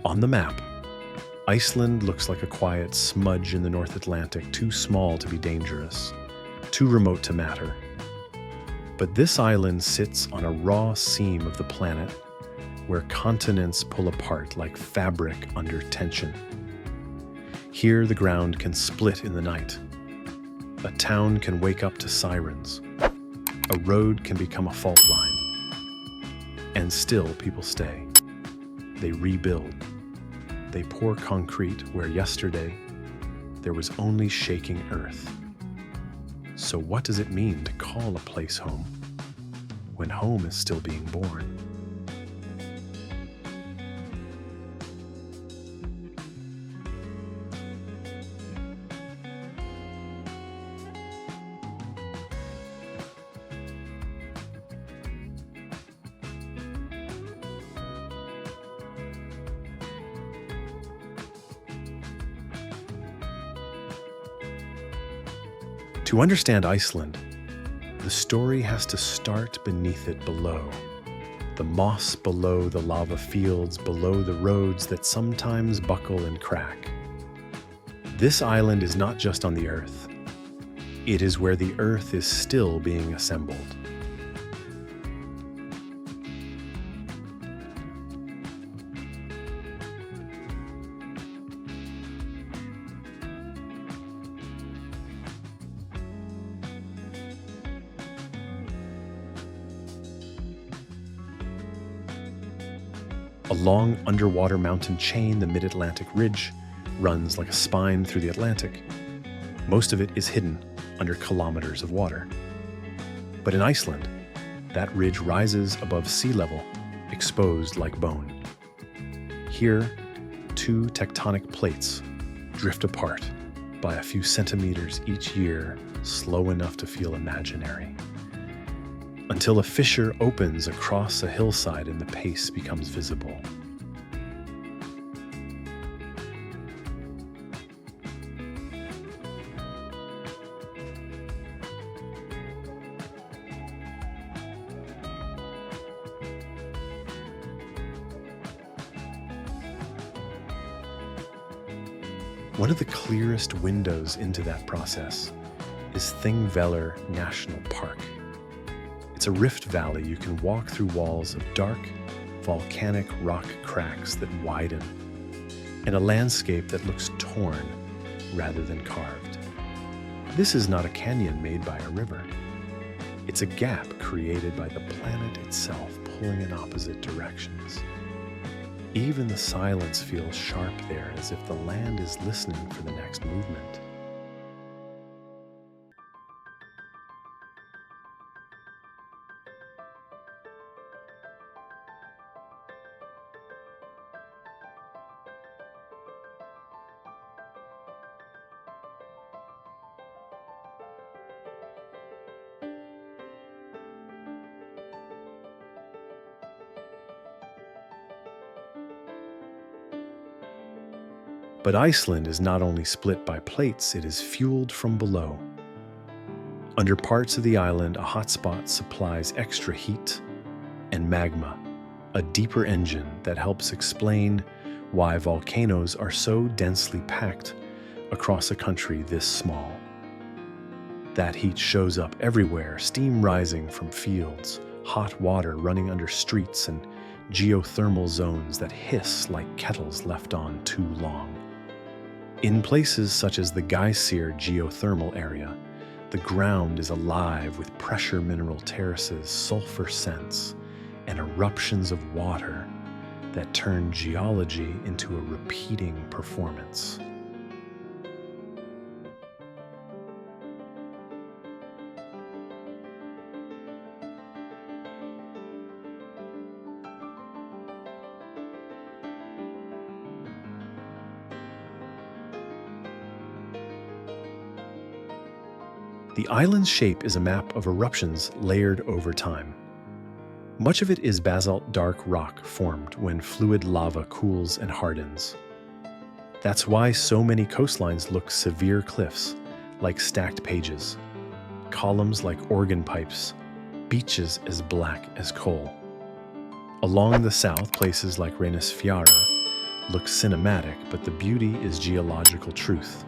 On the map, Iceland looks like a quiet smudge in the North Atlantic, too small to be dangerous, too remote to matter. But this island sits on a raw seam of the planet where continents pull apart like fabric under tension. Here the ground can split in the night. A town can wake up to sirens. A road can become a fault line. And still people stay. They rebuild. They pour concrete where yesterday there was only shaking earth. So what does it mean to call a place home when home is still being born? To understand Iceland, the story has to start beneath it below. The moss below the lava fields, below the roads that sometimes buckle and crack. This island is not just on the earth. It is where the earth is still being assembled. A long underwater mountain chain, the Mid-Atlantic Ridge, runs like a spine through the Atlantic. Most of it is hidden under kilometers of water. But in Iceland, that ridge rises above sea level, exposed like bone. Here, two tectonic plates drift apart by a few centimeters each year, slow enough to feel imaginary, until a fissure opens across a hillside and the pace becomes visible. One of the clearest windows into that process is Thingvellir National Park. It's a rift valley you can walk through walls of dark, volcanic rock cracks that widen, and a landscape that looks torn rather than carved. This is not a canyon made by a river. It's a gap created by the planet itself pulling in opposite directions. Even the silence feels sharp there, as if the land is listening for the next movement. But Iceland is not only split by plates, it is fueled from below. Under parts of the island, a hotspot supplies extra heat and magma, a deeper engine that helps explain why volcanoes are so densely packed across a country this small. That heat shows up everywhere, steam rising from fields, hot water running under streets, and geothermal zones that hiss like kettles left on too long. In places such as the Glacier geothermal area, the ground is alive with pressure mineral terraces, sulfur scents, and eruptions of water that turn geology into a repeating performance. The island's shape is a map of eruptions layered over time. Much of it is basalt dark rock formed when fluid lava cools and hardens. That's why so many coastlines look severe cliffs, like stacked pages, columns like organ pipes, beaches as black as coal. Along the south, places like Reykjanes looks cinematic, but the beauty is geological truth.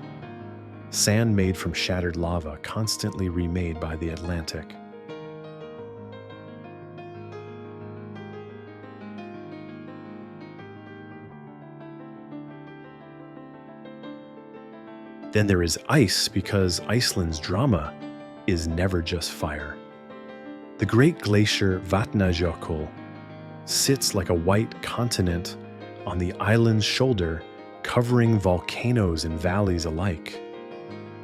Sand made from shattered lava, constantly remade by the Atlantic. Then there is ice, because Iceland's drama is never just fire. The great glacier Vatnajökull sits like a white continent on the island's shoulder, covering volcanoes and valleys alike.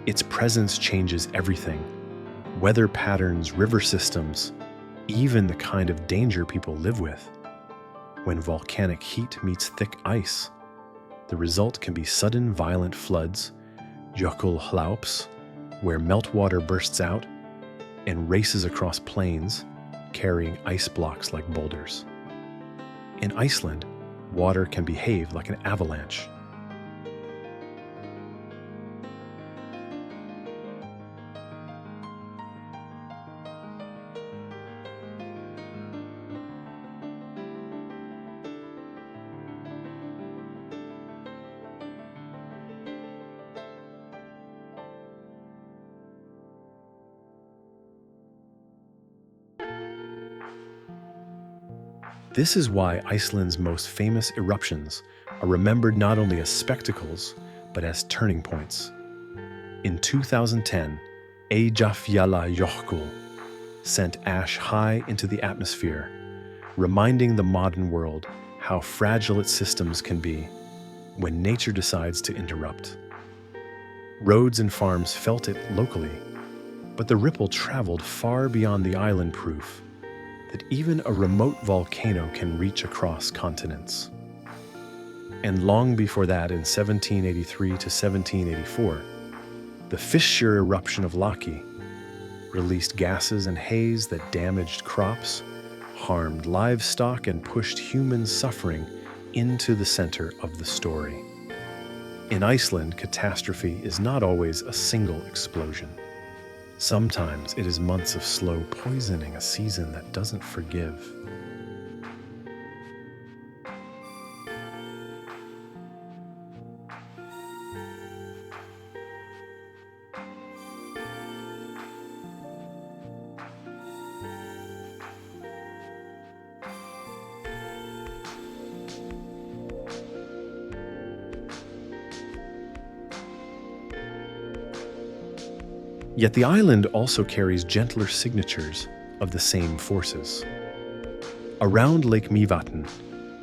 Its presence changes everything: weather patterns, river systems, even the kind of danger people live with. When volcanic heat meets thick ice, the result can be sudden violent floods, jökulhlaups, where meltwater bursts out and races across plains, carrying ice blocks like boulders. In Iceland, water can behave like an avalanche. This is why Iceland's most famous eruptions are remembered not only as spectacles, but as turning points. In 2010, Eyjafjallajökull sent ash high into the atmosphere, reminding the modern world how fragile its systems can be when nature decides to interrupt. Roads and farms felt it locally, but the ripple traveled far beyond the island, proof that even a remote volcano can reach across continents. And long before that, in 1783 to 1784, the fissure eruption of Laki released gases and haze that damaged crops, harmed livestock, and pushed human suffering into the center of the story. In Iceland, catastrophe is not always a single explosion. Sometimes it is months of slow poisoning, a season that doesn't forgive. Yet the island also carries gentler signatures of the same forces. Around Lake Mývatn,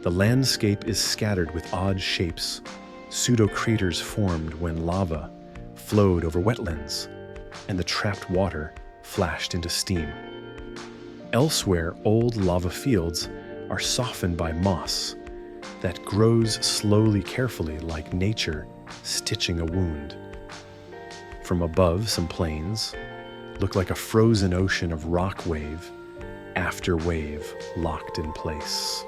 the landscape is scattered with odd shapes, pseudo-craters formed when lava flowed over wetlands and the trapped water flashed into steam. Elsewhere, old lava fields are softened by moss that grows slowly, carefully, like nature stitching a wound. From above, some plains look like a frozen ocean of rock, wave after wave locked in place.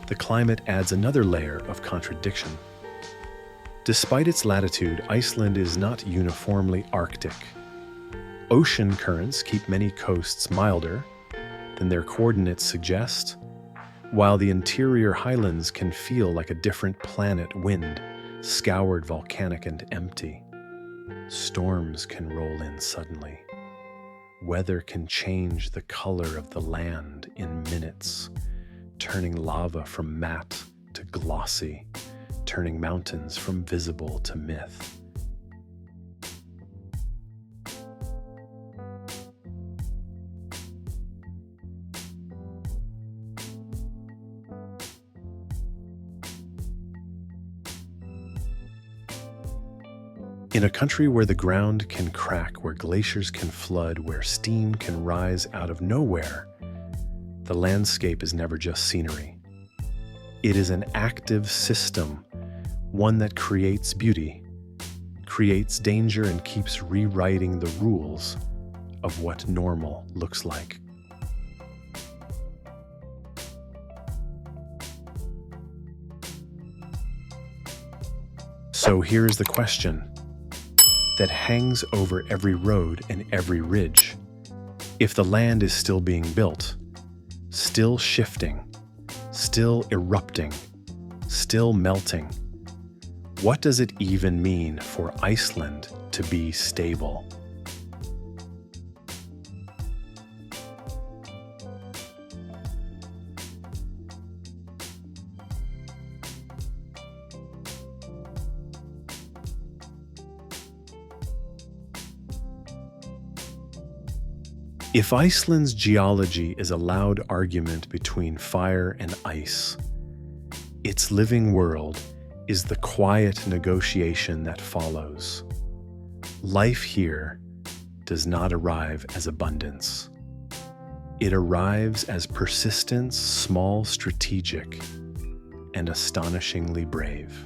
The climate adds another layer of contradiction. Despite its latitude, Iceland is not uniformly Arctic. Ocean currents keep many coasts milder than their coordinates suggest, while the interior highlands can feel like a different planet: wind, scoured, volcanic, and empty. Storms can roll in suddenly. Weather can change the color of the land in minutes, turning lava from matte to glossy, turning mountains from visible to myth. In a country where the ground can crack, where glaciers can flood, where steam can rise out of nowhere, the landscape is never just scenery. It is an active system, one that creates beauty, creates danger, and keeps rewriting the rules of what normal looks like. So here's the question that hangs over every road and every ridge. If the land is still being built, still shifting, still erupting, still melting, what does it even mean for Iceland to be stable? If Iceland's geology is a loud argument between fire and ice, its living world is the quiet negotiation that follows. Life here does not arrive as abundance. It arrives as persistence, small, strategic, and astonishingly brave.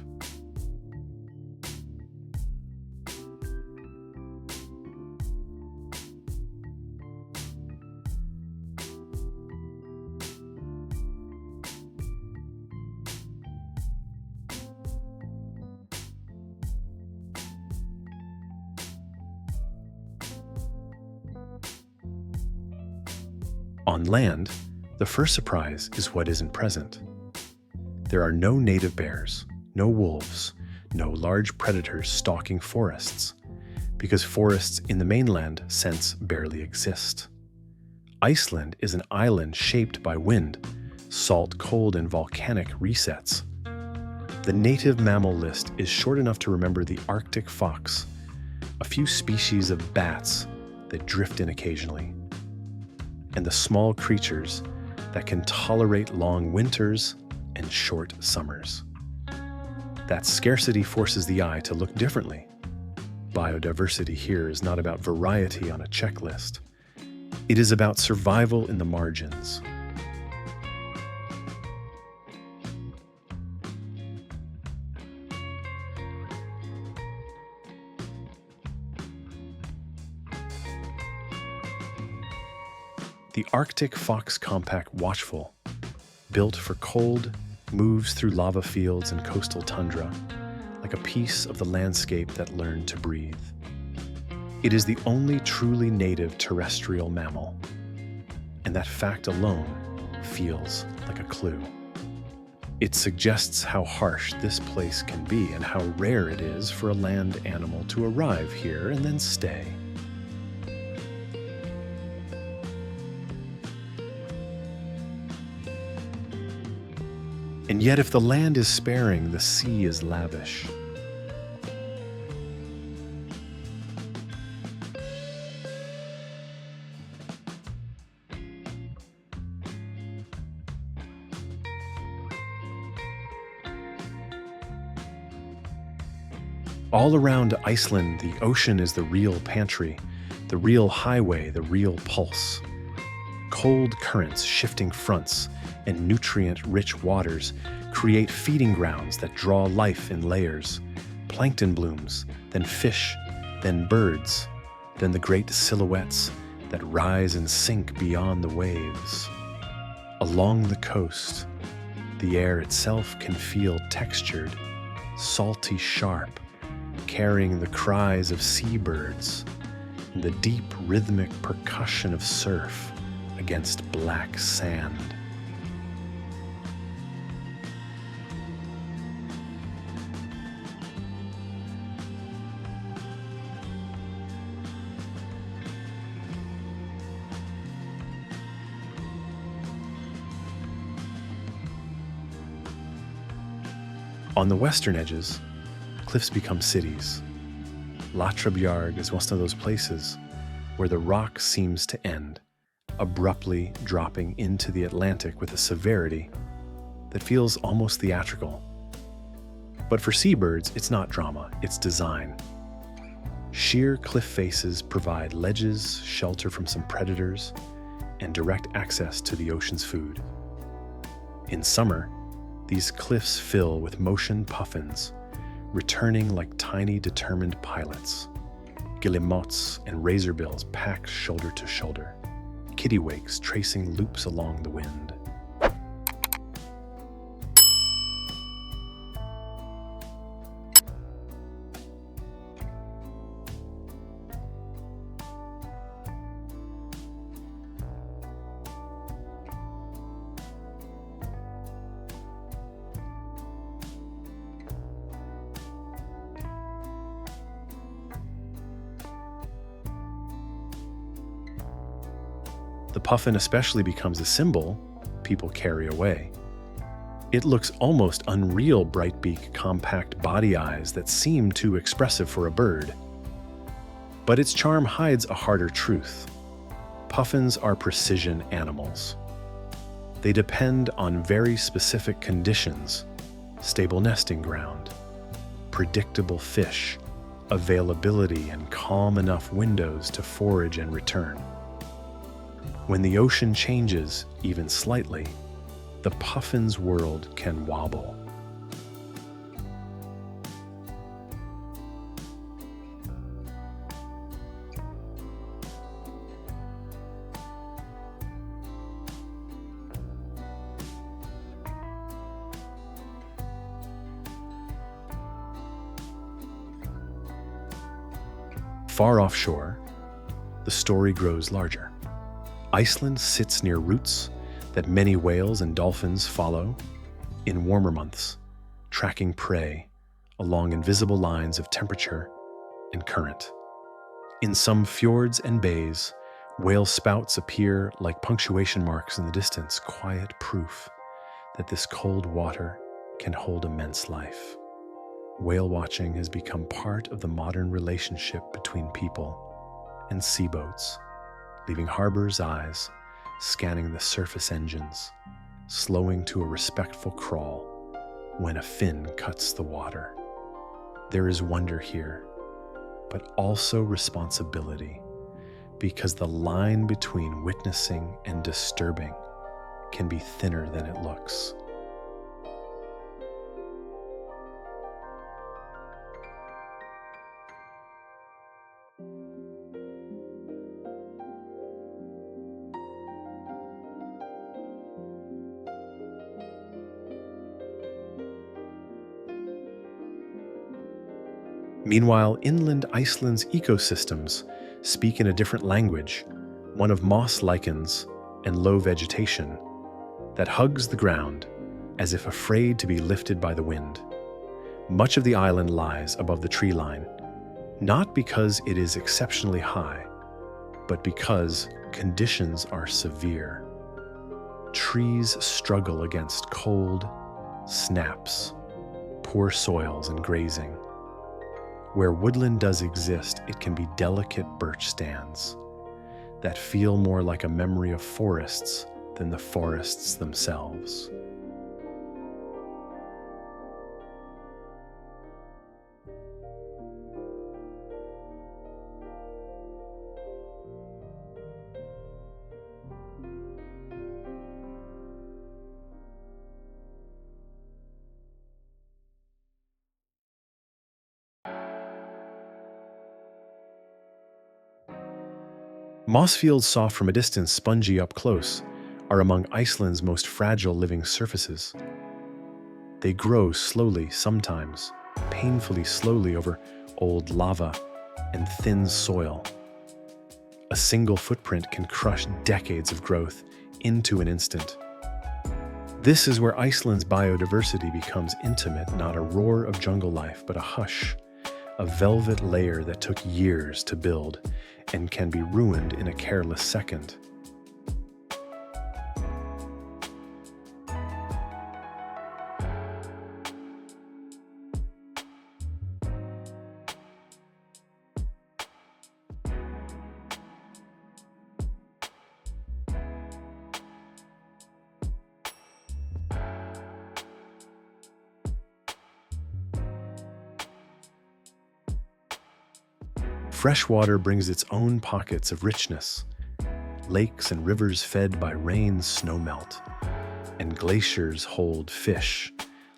On land, the first surprise is what isn't present. There are no native bears, no wolves, no large predators stalking forests, because forests in the mainland sense barely exist. Iceland is an island shaped by wind, salt, cold, and volcanic resets. The native mammal list is short enough to remember the Arctic fox, a few species of bats that drift in occasionally, and the small creatures that can tolerate long winters and short summers. That scarcity forces the eye to look differently. Biodiversity here is not about variety on a checklist. It is about survival in the margins. The Arctic fox compact watchful, built for cold, moves through lava fields and coastal tundra, like a piece of the landscape that learned to breathe. It is the only truly native terrestrial mammal, and that fact alone feels like a clue. It suggests how harsh this place can be and how rare it is for a land animal to arrive here and then stay. And yet, if the land is sparing, the sea is lavish. All around Iceland, the ocean is the real pantry, the real highway, the real pulse. Cold currents, shifting fronts, and nutrient-rich waters create feeding grounds that draw life in layers. Plankton blooms, then fish, then birds, then the great silhouettes that rise and sink beyond the waves. Along the coast, the air itself can feel textured, salty sharp, carrying the cries of seabirds and the deep rhythmic percussion of surf against black sand. On the western edges, cliffs become cities. Latrabjarg is one of those places where the rock seems to end, abruptly dropping into the Atlantic with a severity that feels almost theatrical. But for seabirds, it's not drama, it's design. Sheer cliff faces provide ledges, shelter from some predators, and direct access to the ocean's food. In summer, these cliffs fill with motion puffins, returning like tiny determined pilots. Guillemots and razorbills packed shoulder to shoulder, kittiwakes tracing loops along the wind. The puffin especially becomes a symbol people carry away. It looks almost unreal, bright-beak, compact body eyes that seem too expressive for a bird. But its charm hides a harder truth. Puffins are precision animals. They depend on very specific conditions: stable nesting ground, predictable fish, availability, and calm enough windows to forage and return. When the ocean changes, even slightly, the puffin's world can wobble. Far offshore, the story grows larger. Iceland sits near routes that many whales and dolphins follow in warmer months, tracking prey along invisible lines of temperature and current. In some fjords and bays, whale spouts appear like punctuation marks in the distance, quiet proof that this cold water can hold immense life. Whale watching has become part of the modern relationship between people and seaboats, leaving harbors' eyes scanning the surface engines, slowing to a respectful crawl when a fin cuts the water. There is wonder here, but also responsibility, because the line between witnessing and disturbing can be thinner than it looks. Meanwhile, inland Iceland's ecosystems speak in a different language, one of moss lichens and low vegetation that hugs the ground as if afraid to be lifted by the wind. Much of the island lies above the tree line, not because it is exceptionally high, but because conditions are severe. Trees struggle against cold, snaps, poor soils, and grazing. Where woodland does exist, it can be delicate birch stands that feel more like a memory of forests than the forests themselves. Moss fields, soft from a distance, spongy up close, are among Iceland's most fragile living surfaces. They grow slowly, sometimes painfully slowly, over old lava and thin soil. A single footprint can crush decades of growth into an instant. This is where Iceland's biodiversity becomes intimate, not a roar of jungle life, but a hush, a velvet layer that took years to build and can be ruined in a careless second. Fresh water brings its own pockets of richness. Lakes and rivers fed by rain's snowmelt, and glaciers hold fish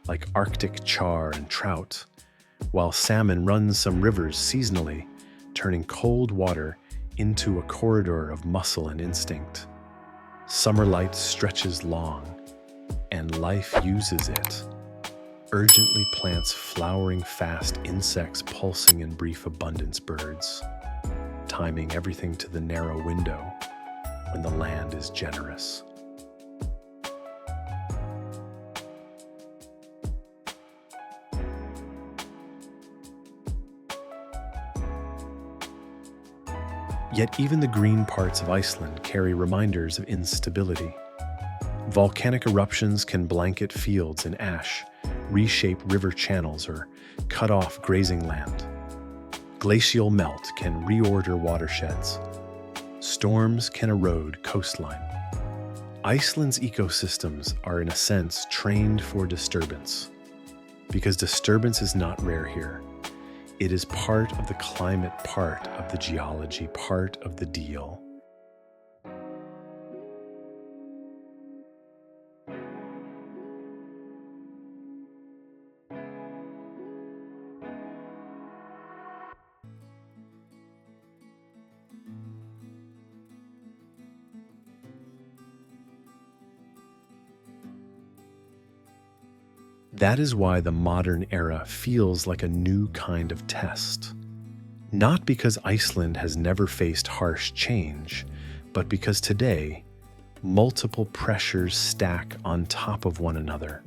like Arctic char and trout, while salmon runs some rivers seasonally, turning cold water into a corridor of muscle and instinct. Summer light stretches long, and life uses it. Urgently plants flowering fast, insects pulsing in brief abundance, birds timing everything to the narrow window when the land is generous. Yet even the green parts of Iceland carry reminders of instability. Volcanic eruptions can blanket fields in ash, reshape river channels, or cut off grazing land. Glacial melt can reorder watersheds. Storms can erode coastline. Iceland's ecosystems are, in a sense, trained for disturbance. Because disturbance is not rare here. It is part of the climate, part of the geology, part of the deal. That is why the modern era feels like a new kind of test. Not because Iceland has never faced harsh change, but because today, multiple pressures stack on top of one another.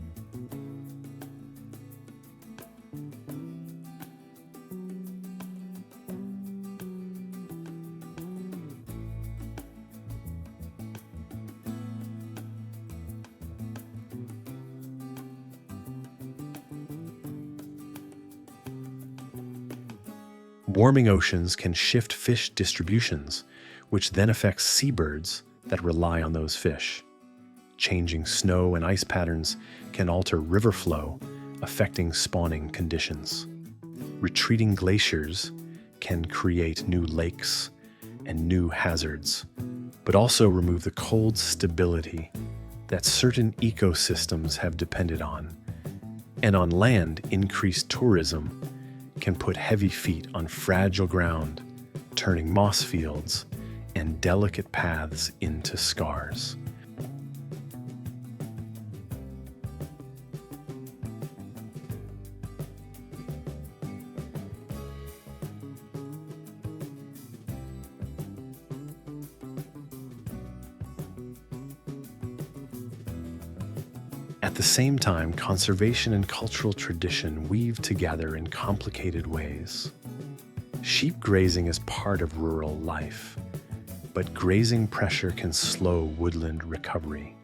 Warming oceans can shift fish distributions, which then affects seabirds that rely on those fish. Changing snow and ice patterns can alter river flow, affecting spawning conditions. Retreating glaciers can create new lakes and new hazards, but also remove the cold stability that certain ecosystems have depended on. And on land, increased tourism can put heavy feet on fragile ground, turning moss fields and delicate paths into scars. At the same time, conservation and cultural tradition weave together in complicated ways. Sheep grazing is part of rural life, but grazing pressure can slow woodland recovery.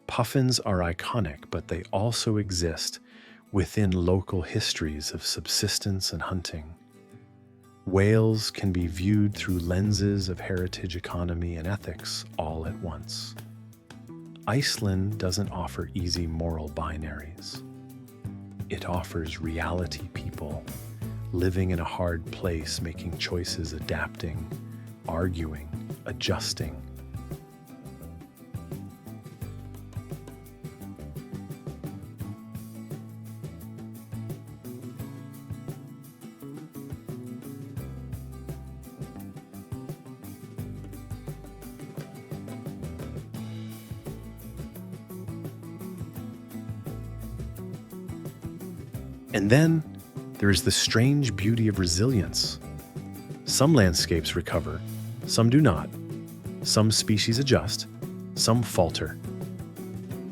Puffins are iconic, but they also exist within local histories of subsistence and hunting. Whales can be viewed through lenses of heritage, economy, and ethics all at once. Iceland doesn't offer easy moral binaries. It offers reality people, living in a hard place, making choices, adapting, arguing, adjusting. And then there is the strange beauty of resilience. Some landscapes recover, some do not. Some species adjust, some falter.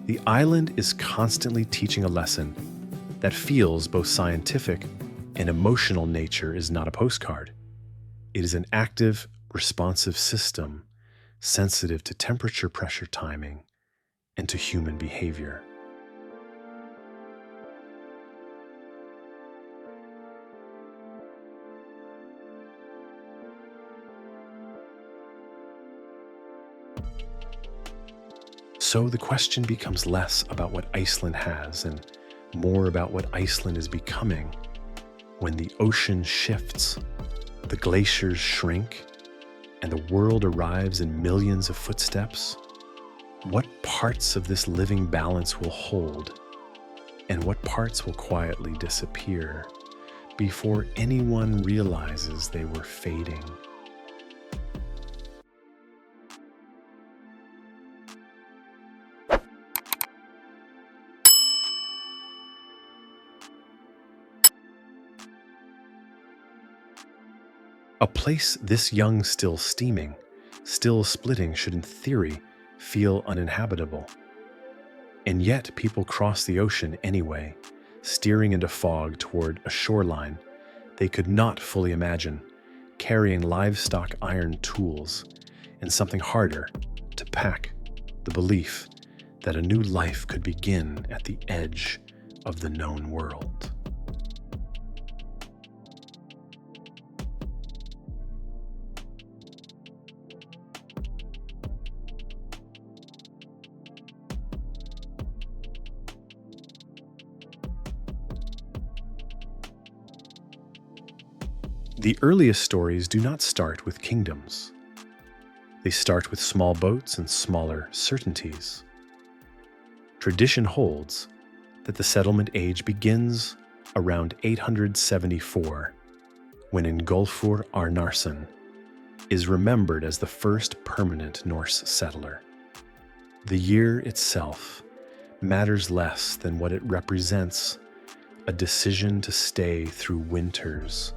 The island is constantly teaching a lesson that feels both scientific and emotional. Nature is not a postcard. It is an active, responsive system, sensitive to temperature, pressure, timing, and to human behavior. So the question becomes less about what Iceland has and more about what Iceland is becoming. When the ocean shifts, the glaciers shrink, and the world arrives in millions of footsteps, what parts of this living balance will hold, and what parts will quietly disappear before anyone realizes they were fading? A place this young, still steaming, still splitting, should in theory feel uninhabitable. And yet people cross the ocean anyway, steering into fog toward a shoreline they could not fully imagine, carrying livestock iron tools, and something harder to pack: the belief that a new life could begin at the edge of the known world. The earliest stories do not start with kingdoms. They start with small boats and smaller certainties. Tradition holds that the settlement age begins around 874, when Ingólfur Arnarson is remembered as the first permanent Norse settler. The year itself matters less than what it represents: a decision to stay through winters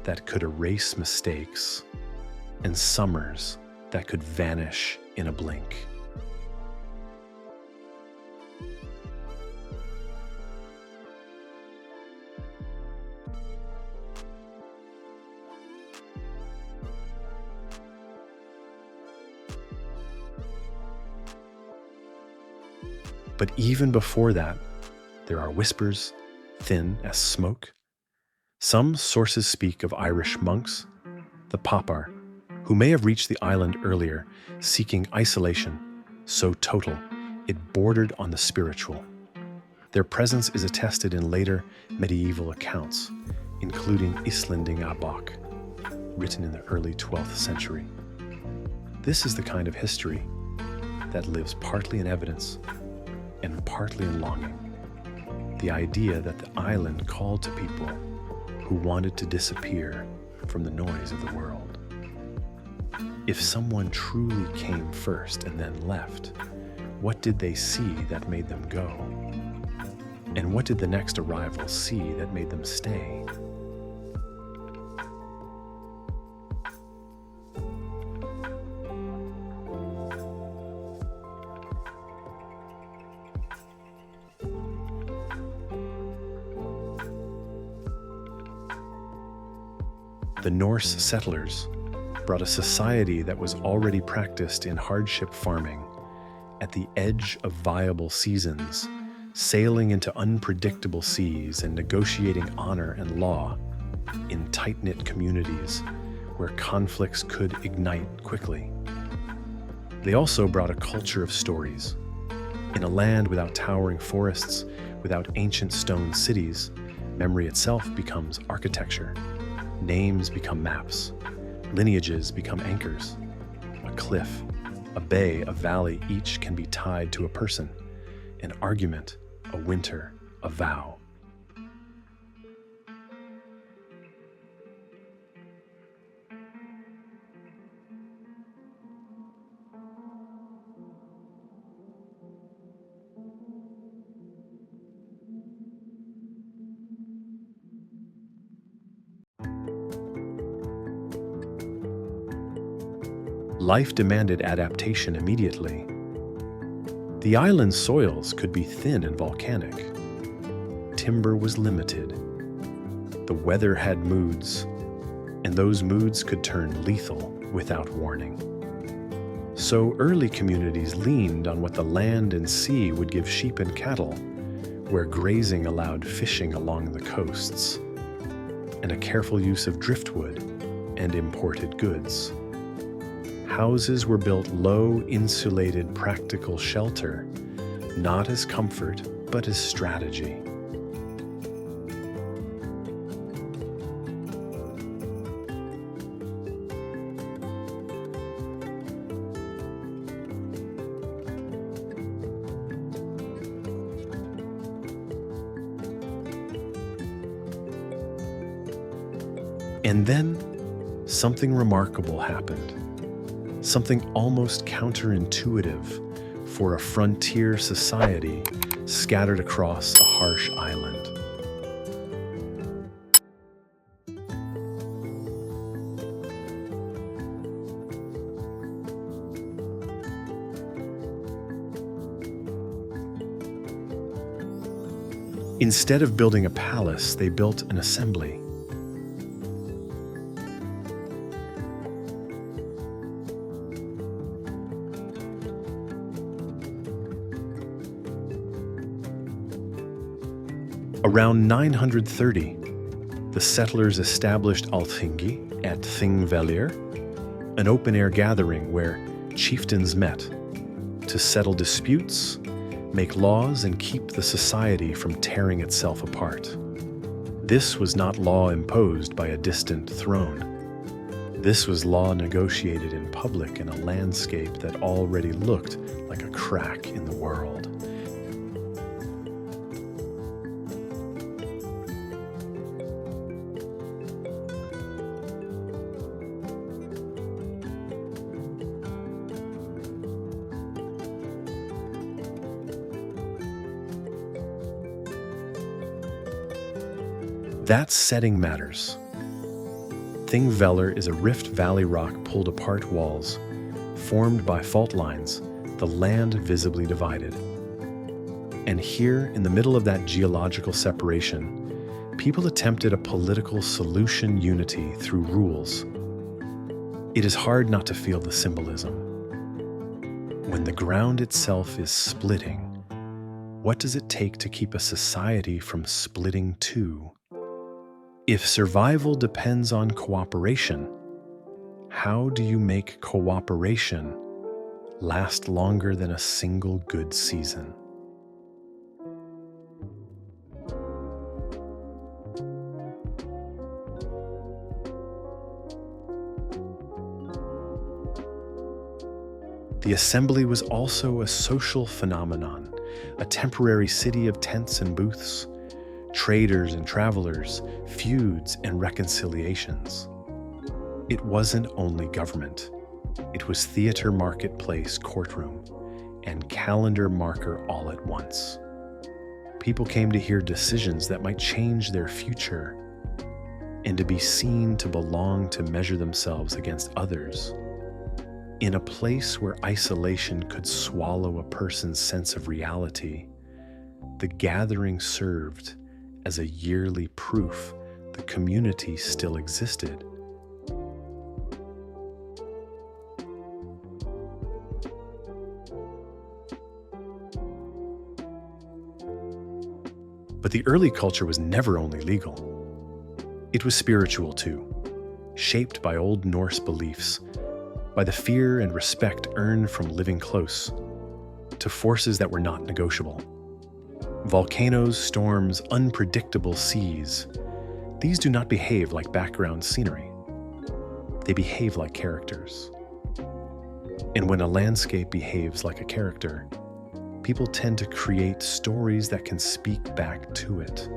that could erase mistakes and summers that could vanish in a blink. But even before that, there are whispers, thin as smoke. Some sources speak of Irish monks, the Papar, who may have reached the island earlier, seeking isolation so total it bordered on the spiritual. Their presence is attested in later medieval accounts, including Íslendingabók, written in the early 12th century. This is the kind of history that lives partly in evidence and partly in longing. The idea that the island called to people who wanted to disappear from the noise of the world. If someone truly came first and then left, what did they see that made them go? And what did the next arrival see that made them stay? The Norse settlers brought a society that was already practiced in hardship farming at the edge of viable seasons, sailing into unpredictable seas and negotiating honor and law in tight-knit communities where conflicts could ignite quickly. They also brought a culture of stories. In a land without towering forests, without ancient stone cities, memory itself becomes architecture. Names become maps. Lineages become anchors. A cliff, a bay, a valley, each can be tied to a person, an argument, a winter, a vow. Life demanded adaptation immediately. The island's soils could be thin and volcanic. Timber was limited. The weather had moods, and those moods could turn lethal without warning. So early communities leaned on what the land and sea would give sheep and cattle, where grazing allowed fishing along the coasts, and a careful use of driftwood and imported goods. Houses were built low, insulated, practical shelter, not as comfort, but as strategy. And then, something remarkable happened. Something almost counterintuitive for a frontier society scattered across a harsh island. Instead of building a palace, they built an assembly. Around 930, the settlers established Althingi at Thingvellir, an open-air gathering where chieftains met to settle disputes, make laws, and keep the society from tearing itself apart. This was not law imposed by a distant throne. This was law negotiated in public in a landscape that already looked like a crack in the world. That setting matters. Thingvellir is a Rift Valley rock pulled apart walls, formed by fault lines, the land visibly divided. And here, in the middle of that geological separation, people attempted a political solution unity through rules. It is hard not to feel the symbolism. When the ground itself is splitting, what does it take to keep a society from splitting too? If survival depends on cooperation, how do you make cooperation last longer than a single good season? The assembly was also a social phenomenon, a temporary city of tents and booths, traders and travelers, feuds and reconciliations. It wasn't only government. It was theater, marketplace, courtroom, and calendar marker all at once. People came to hear decisions that might change their future, and to be seen to belong to measure themselves against others. In a place where isolation could swallow a person's sense of reality, the gathering served as a yearly proof the community still existed. But the early culture was never only legal. It was spiritual too, shaped by Old Norse beliefs, by the fear and respect earned from living close to forces that were not negotiable. Volcanoes, storms, unpredictable seas. These do not behave like background scenery. They behave like characters. And when a landscape behaves like a character, people tend to create stories that can speak back to it.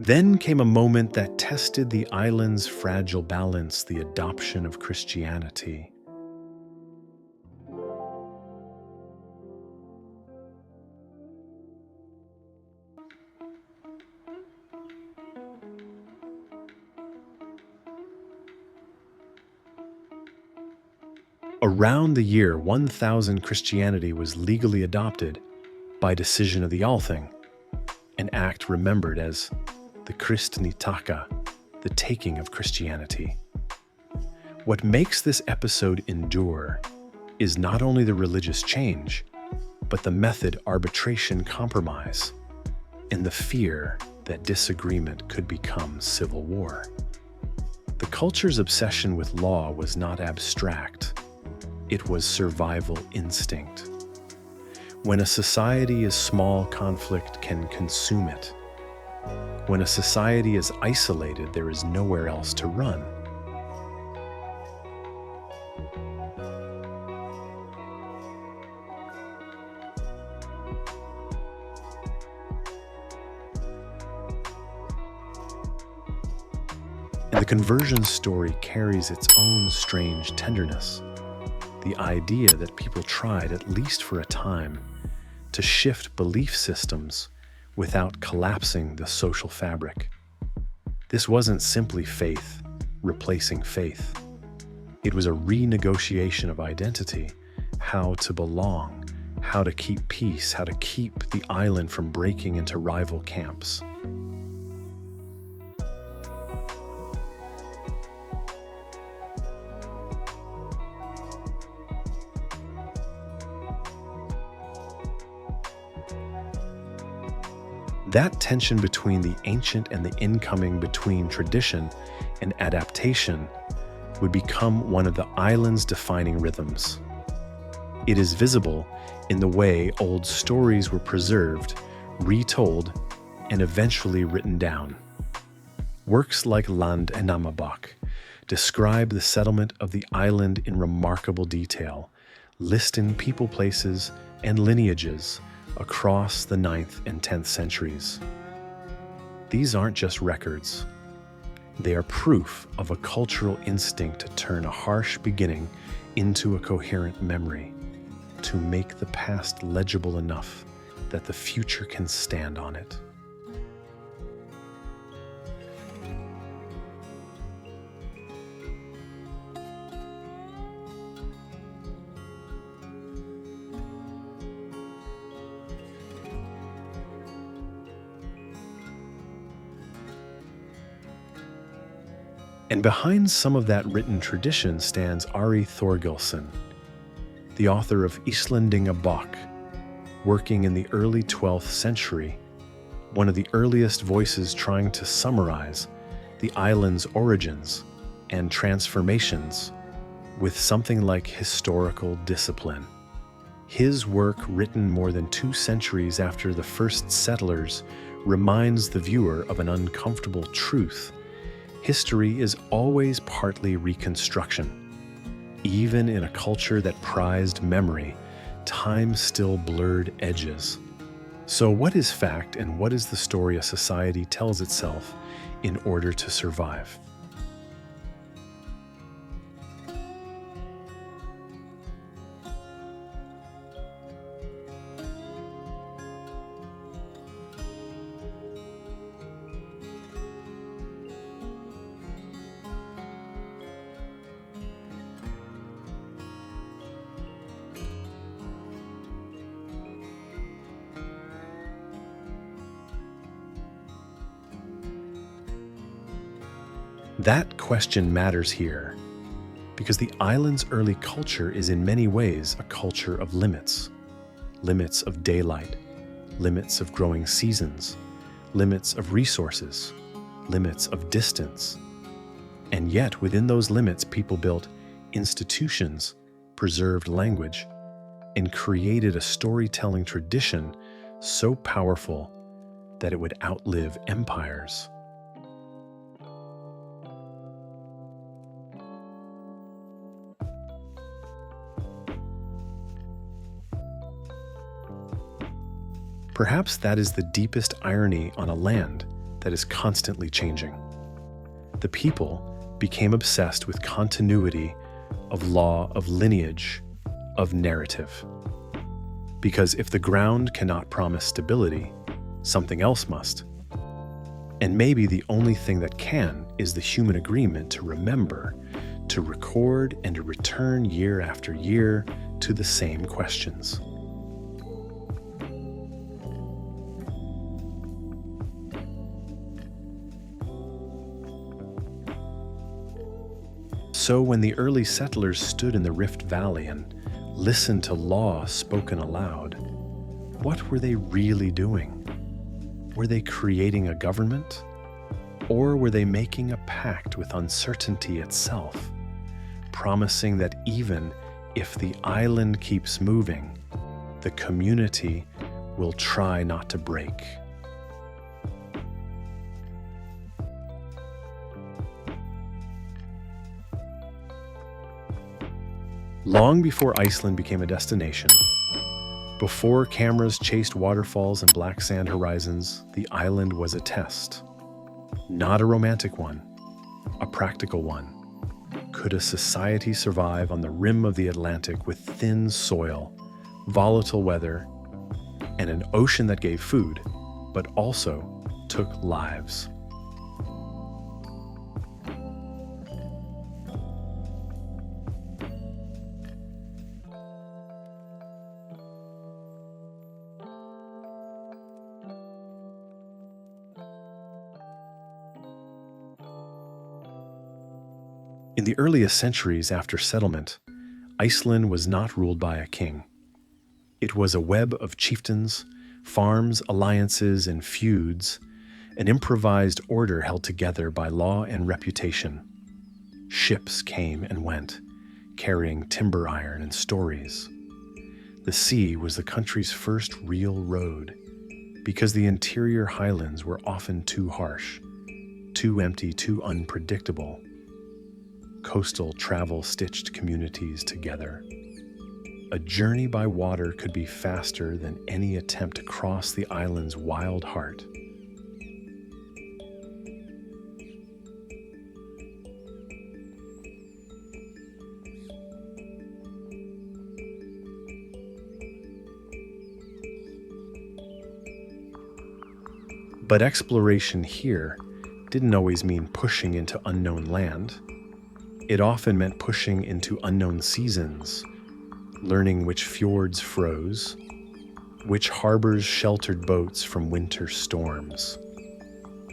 Then came a moment that tested the island's fragile balance, the adoption of Christianity. Around the year 1000, Christianity was legally adopted by decision of the Althing, an act remembered as the Kristnitaka, the taking of Christianity. What makes this episode endure is not only the religious change, but the method arbitration compromise and the fear that disagreement could become civil war. The culture's obsession with law was not abstract. It was survival instinct. When a society is small, conflict can consume it. When a society is isolated, there is nowhere else to run. And the conversion story carries its own strange tenderness. The idea that people tried, at least for a time, to shift belief systems without collapsing the social fabric. This wasn't simply faith replacing faith. It was a renegotiation of identity, how to belong, how to keep peace, how to keep the island from breaking into rival camps. That tension between the ancient and the incoming, between tradition and adaptation, would become one of the island's defining rhythms. It is visible in the way old stories were preserved, retold, and eventually written down. Works like Land and Namabak describe the settlement of the island in remarkable detail, listing people, places, and lineages across the 9th and 10th centuries. These aren't just records. They are proof of a cultural instinct to turn a harsh beginning into a coherent memory, to make the past legible enough that the future can stand on it. And behind some of that written tradition stands Ari Thorgilsson, the author of Íslendinga Bók, working in the early 12th century, one of the earliest voices trying to summarize the island's origins and transformations with something like historical discipline. His work, written more than 2 centuries after the first settlers, reminds the viewer of an uncomfortable truth. History is always partly reconstruction. Even in a culture that prized memory, time still blurred edges. So what is fact and what is the story a society tells itself in order to survive? That question matters here, because the island's early culture is in many ways a culture of limits. Limits of daylight, limits of growing seasons, limits of resources, limits of distance. And yet, within those limits, people built institutions, preserved language, and created a storytelling tradition so powerful that it would outlive empires. Perhaps that is the deepest irony on a land that is constantly changing. The people became obsessed with continuity of law, of lineage, of narrative. Because if the ground cannot promise stability, something else must. And maybe the only thing that can is the human agreement to remember, to record, and to return year after year to the same questions. So when the early settlers stood in the Rift Valley and listened to law spoken aloud, what were they really doing? Were they creating a government? Or were they making a pact with uncertainty itself, promising that even if the island keeps moving, the community will try not to break? Long before Iceland became a destination, before cameras chased waterfalls and black sand horizons, the island was a test. Not a romantic one, a practical one. Could a society survive on the rim of the Atlantic with thin soil, volatile weather, and an ocean that gave food, but also took lives? In the earliest centuries after settlement, Iceland was not ruled by a king. It was a web of chieftains Farms, alliances, and feuds, an improvised order held together by law and reputation. Ships came and went, carrying timber iron and stories. The sea was the country's first real road, because the interior highlands were often too harsh, too empty, too unpredictable. Coastal travel stitched communities together. A journey by water could be faster than any attempt to cross the island's wild heart. But exploration here didn't always mean pushing into unknown land. It often meant pushing into unknown seasons, learning which fjords froze, which harbors sheltered boats from winter storms,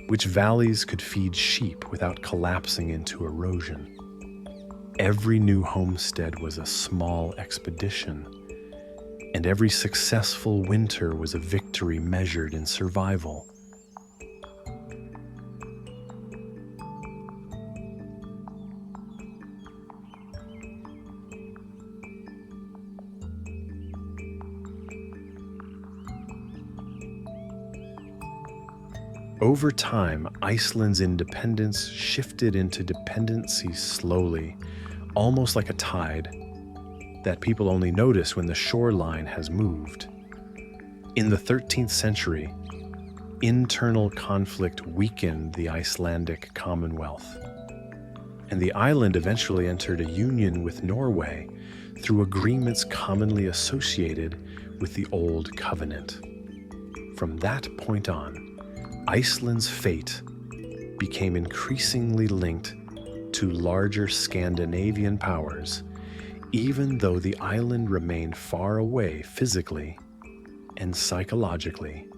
which valleys could feed sheep without collapsing into erosion. Every new homestead was a small expedition, and every successful winter was a victory measured in survival. Over time, Iceland's independence shifted into dependency slowly, almost like a tide, that people only notice when the shoreline has moved. In the 13th century, internal conflict weakened the Icelandic Commonwealth, and the island eventually entered a union with Norway through agreements commonly associated with the Old Covenant. From that point on, Iceland's fate became increasingly linked to larger Scandinavian powers, even though the island remained far away physically and psychologically.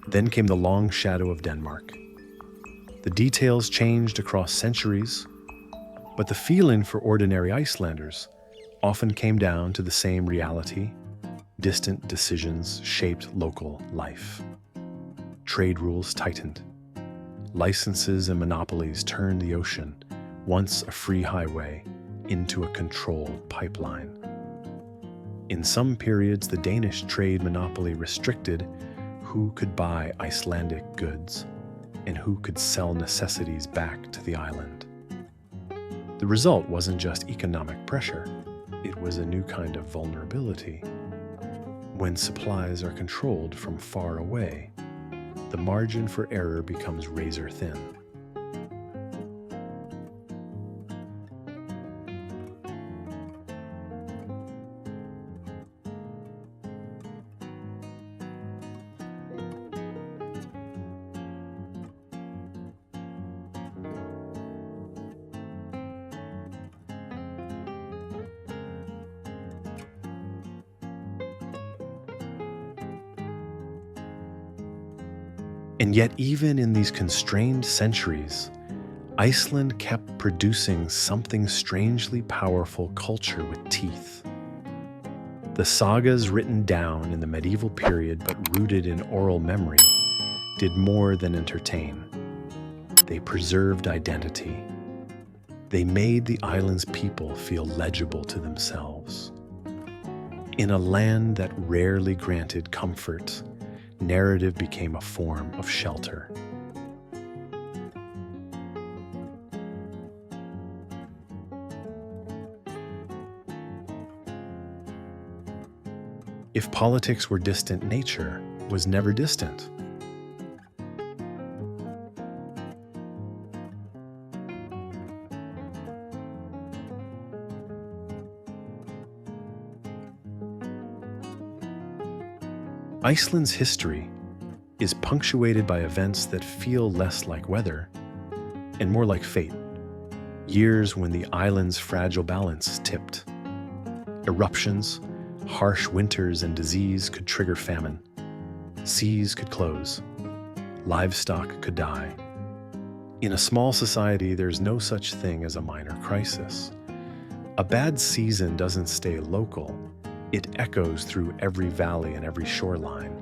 Then came the long shadow of Denmark. The details changed across centuries, but the feeling for ordinary Icelanders often came down to the same reality. Distant decisions shaped local life. Trade rules tightened. Licenses and monopolies turned the ocean, once a free highway, into a controlled pipeline. In some periods, the Danish trade monopoly restricted who could buy Icelandic goods and who could sell necessities back to the island. The result wasn't just economic pressure, it was a new kind of vulnerability. When supplies are controlled from far away, the margin for error becomes razor thin. And yet, even in these constrained centuries, Iceland kept producing something strangely powerful culture with teeth. The sagas written down in the medieval period but rooted in oral memory did more than entertain. They preserved identity. They made the island's people feel legible to themselves. In a land that rarely granted comfort, narrative became a form of shelter. If politics were distant, nature was never distant. Iceland's history is punctuated by events that feel less like weather and more like fate. Years when the island's fragile balance tipped. Eruptions, harsh winters, and disease could trigger famine. Seas could close. Livestock could die. In a small society, there's no such thing as a minor crisis. A bad season doesn't stay local. It echoes through every valley and every shoreline.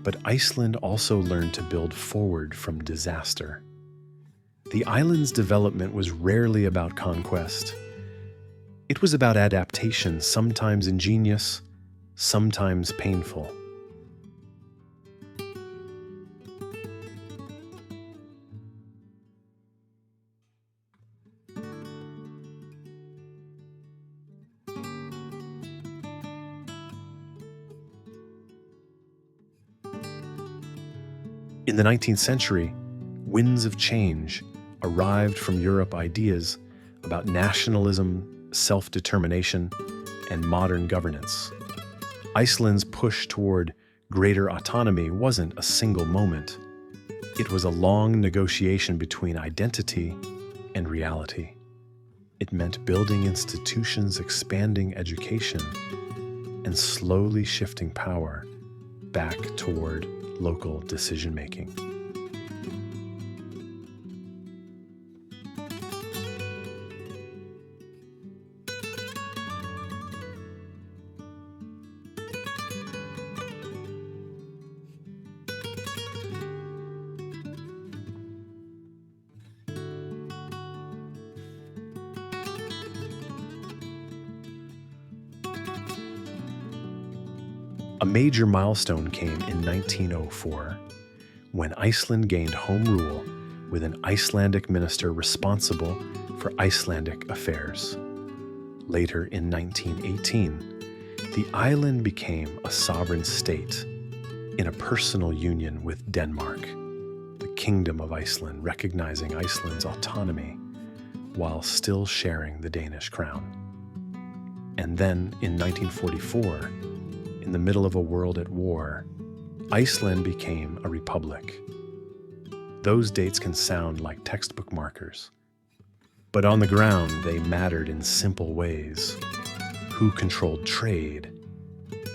But Iceland also learned to build forward from disaster. The island's development was rarely about conquest. It was about adaptation, sometimes ingenious, sometimes painful. In the 19th century, winds of change arrived from Europe, ideas about nationalism, self-determination, and modern governance. Iceland's push toward greater autonomy wasn't a single moment. It was a long negotiation between identity and reality. It meant building institutions, expanding education, and slowly shifting power back toward local decision-making. A major milestone came in 1904, when Iceland gained home rule with an Icelandic minister responsible for Icelandic affairs. Later in 1918, the island became a sovereign state in a personal union with Denmark, the Kingdom of Iceland recognizing Iceland's autonomy while still sharing the Danish crown. And then in 1944, in the middle of a world at war, Iceland became a republic. Those dates can sound like textbook markers, but on the ground they mattered in simple ways. Who controlled trade,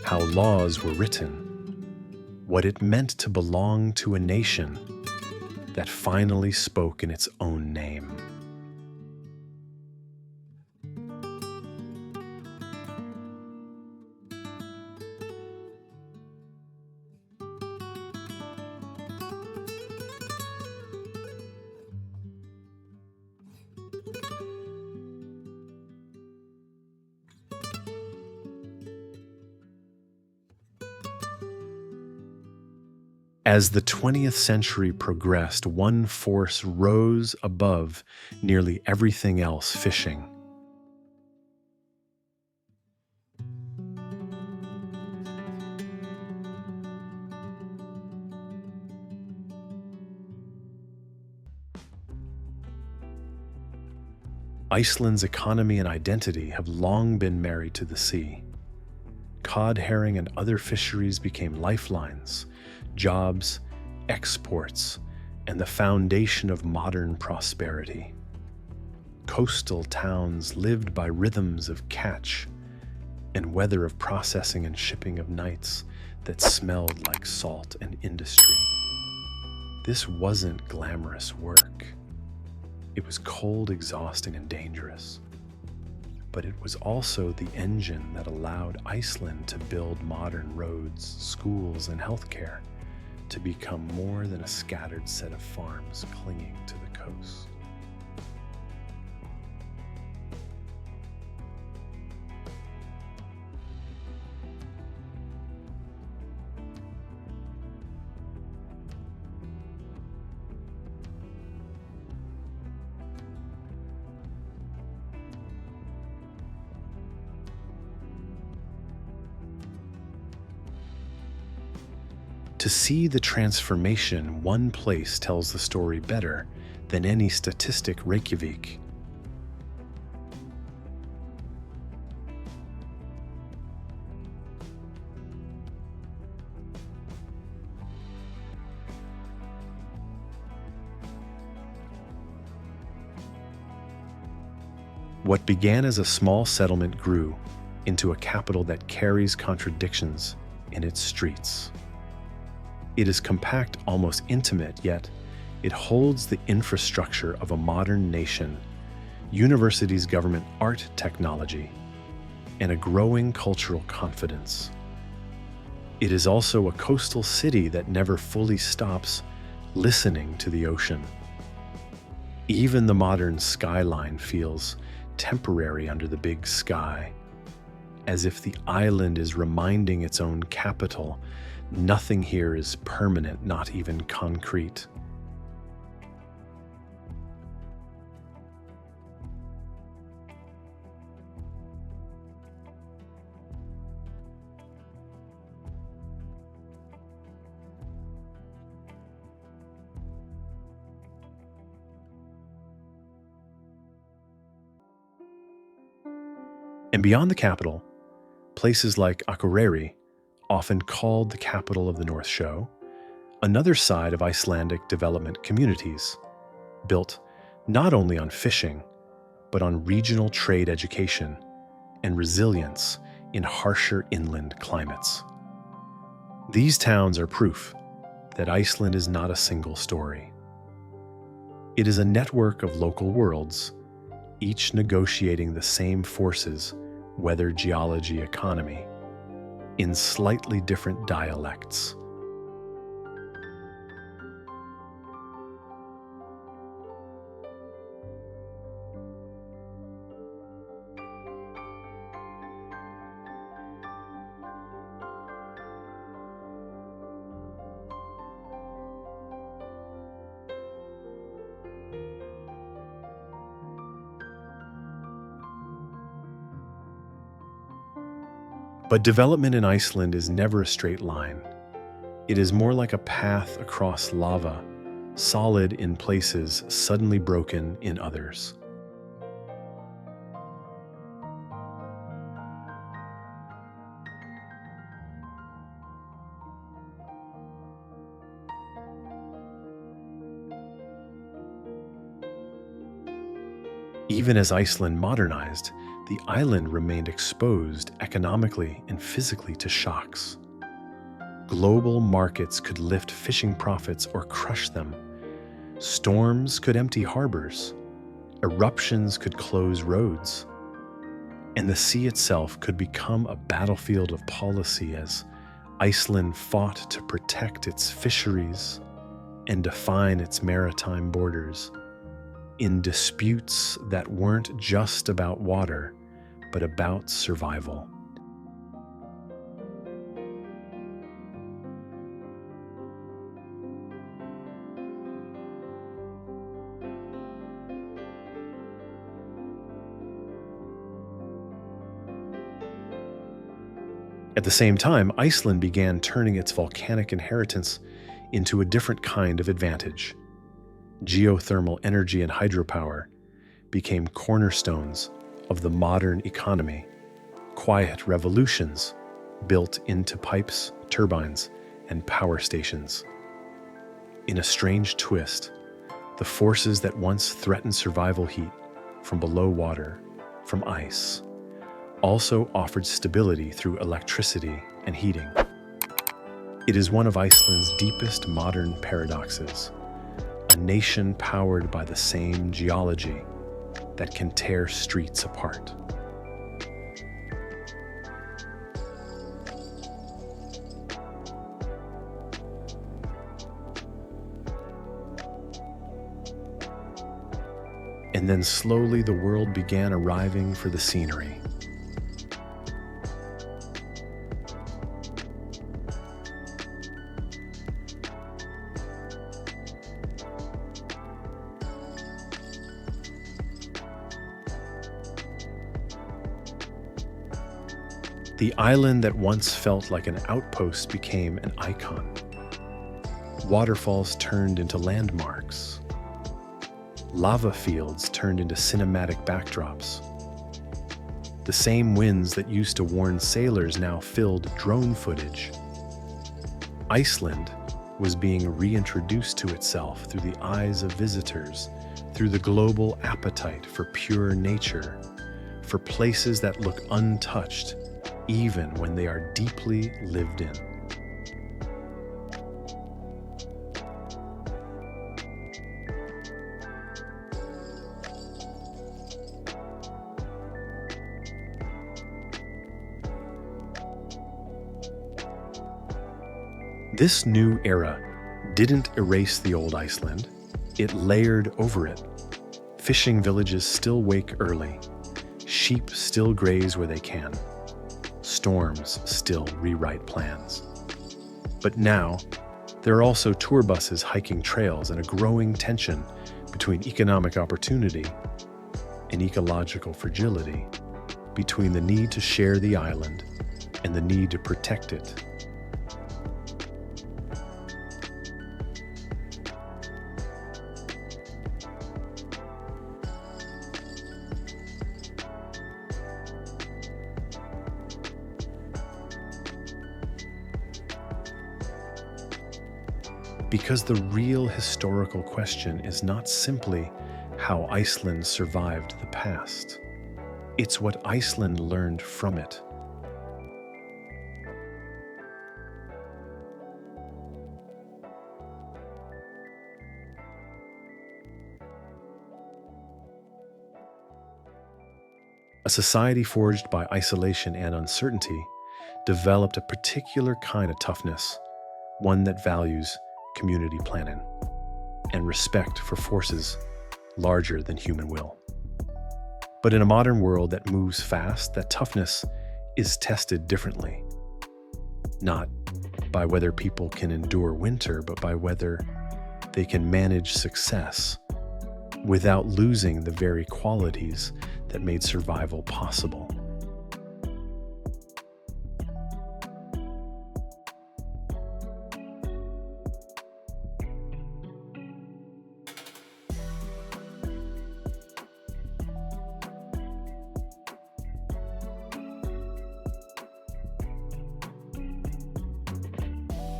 how laws were written, what it meant to belong to a nation that finally spoke in its own name. As the 20th century progressed, one force rose above nearly everything else: fishing. Iceland's economy and identity have long been married to the sea. Cod, herring, and other fisheries became lifelines, jobs, exports, and the foundation of modern prosperity. Coastal towns lived by rhythms of catch and weather, of processing and shipping, of nights that smelled like salt and industry. This wasn't glamorous work. It was cold, exhausting, and dangerous. But it was also the engine that allowed Iceland to build modern roads, schools, and healthcare, to become more than a scattered set of farms clinging to the coast. To see the transformation, one place tells the story better than any statistic Reykjavik. What began as a small settlement grew into a capital that carries contradictions in its streets. It is compact, almost intimate, yet it holds the infrastructure of a modern nation, universities, government, art, technology, and a growing cultural confidence. It is also a coastal city that never fully stops listening to the ocean. Even the modern skyline feels temporary under the big sky, as if the island is reminding its own capital, nothing here is permanent, not even concrete. And beyond the capital, places like Akureyri, often called the capital of the North Show, another side of Icelandic development communities, built not only on fishing, but on regional trade education and resilience in harsher inland climates. These towns are proof that Iceland is not a single story. It is a network of local worlds, each negotiating the same forces, weather, geology, economy, in slightly different dialects. But development in Iceland is never a straight line. It is more like a path across lava, solid in places, suddenly broken in others. Even as Iceland modernized, the island remained exposed economically and physically to shocks. Global markets could lift fishing profits or crush them. Storms could empty harbors. Eruptions could close roads. And the sea itself could become a battlefield of policy as Iceland fought to protect its fisheries and define its maritime borders in disputes that weren't just about water, but about survival. At the same time, Iceland began turning its volcanic inheritance into a different kind of advantage. Geothermal energy and hydropower became cornerstones of the modern economy, quiet revolutions built into pipes, turbines, and power stations. In a strange twist, the forces that once threatened survival, heat from below water, from ice, also offered stability through electricity and heating. It is one of Iceland's deepest modern paradoxes, a nation powered by the same geology that can tear streets apart. And then slowly the world began arriving for the scenery. The island that once felt like an outpost became an icon, Waterfalls turned into landmarks. Lava fields turned into cinematic backdrops. The same winds that used to warn sailors now filled drone footage. Iceland was being reintroduced to itself through the eyes of visitors, through the global appetite for pure nature, for places that look untouched, even when they are deeply lived in. This new era didn't erase the old Iceland, it layered over it. Fishing villages still wake early. Sheep still graze where they can. Storms still rewrite plans. But now, there are also tour buses hiking trails and a growing tension between economic opportunity and ecological fragility, between the need to share the island and the need to protect it. Because the real historical question is not simply how Iceland survived the past. It's what Iceland learned from it. A society forged by isolation and uncertainty developed a particular kind of toughness, one that values community planning and respect for forces larger than human will. But in a modern world that moves fast, that toughness is tested differently. Not by whether people can endure winter, but by whether they can manage success without losing the very qualities that made survival possible.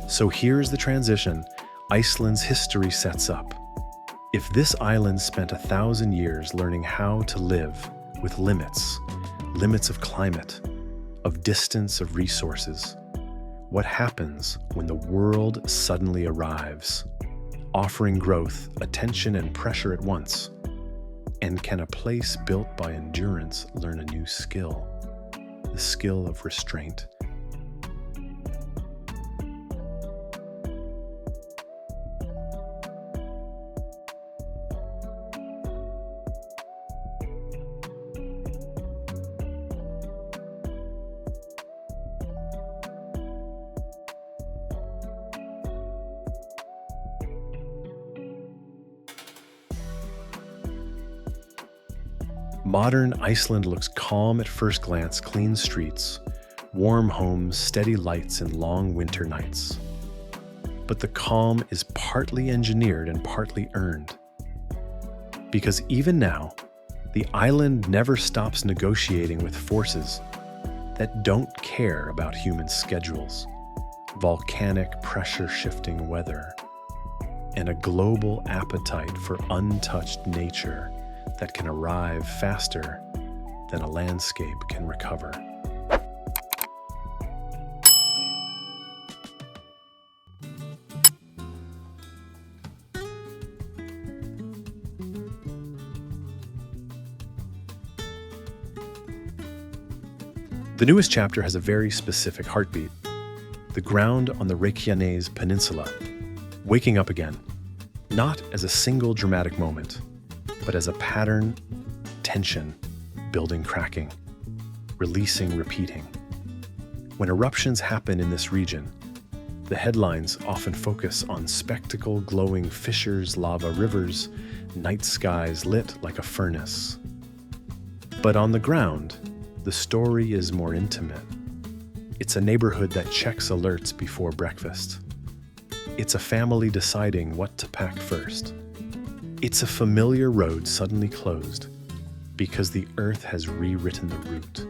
So here's the transition Iceland's history sets up. If this island spent 1,000 years learning how to live with limits of climate, of distance, of resources, what happens when the world suddenly arrives, offering growth, attention, and pressure at once? And can a place built by endurance learn a new skill, the skill of restraint? Modern Iceland looks calm at first glance, clean streets, warm homes, steady lights, and long winter nights. But the calm is partly engineered and partly earned. Because even now, the island never stops negotiating with forces that don't care about human schedules, volcanic pressure-shifting weather, and a global appetite for untouched nature that can arrive faster than a landscape can recover. The newest chapter has a very specific heartbeat. The ground on the Reykjanes Peninsula, waking up again, not as a single dramatic moment, but as a pattern, tension, building, cracking, releasing, repeating. When eruptions happen in this region, the headlines often focus on spectacle, glowing fissures, lava rivers, night skies lit like a furnace. But on the ground, the story is more intimate. It's a neighborhood that checks alerts before breakfast. It's a family deciding what to pack first. It's a familiar road suddenly closed because the earth has rewritten the route.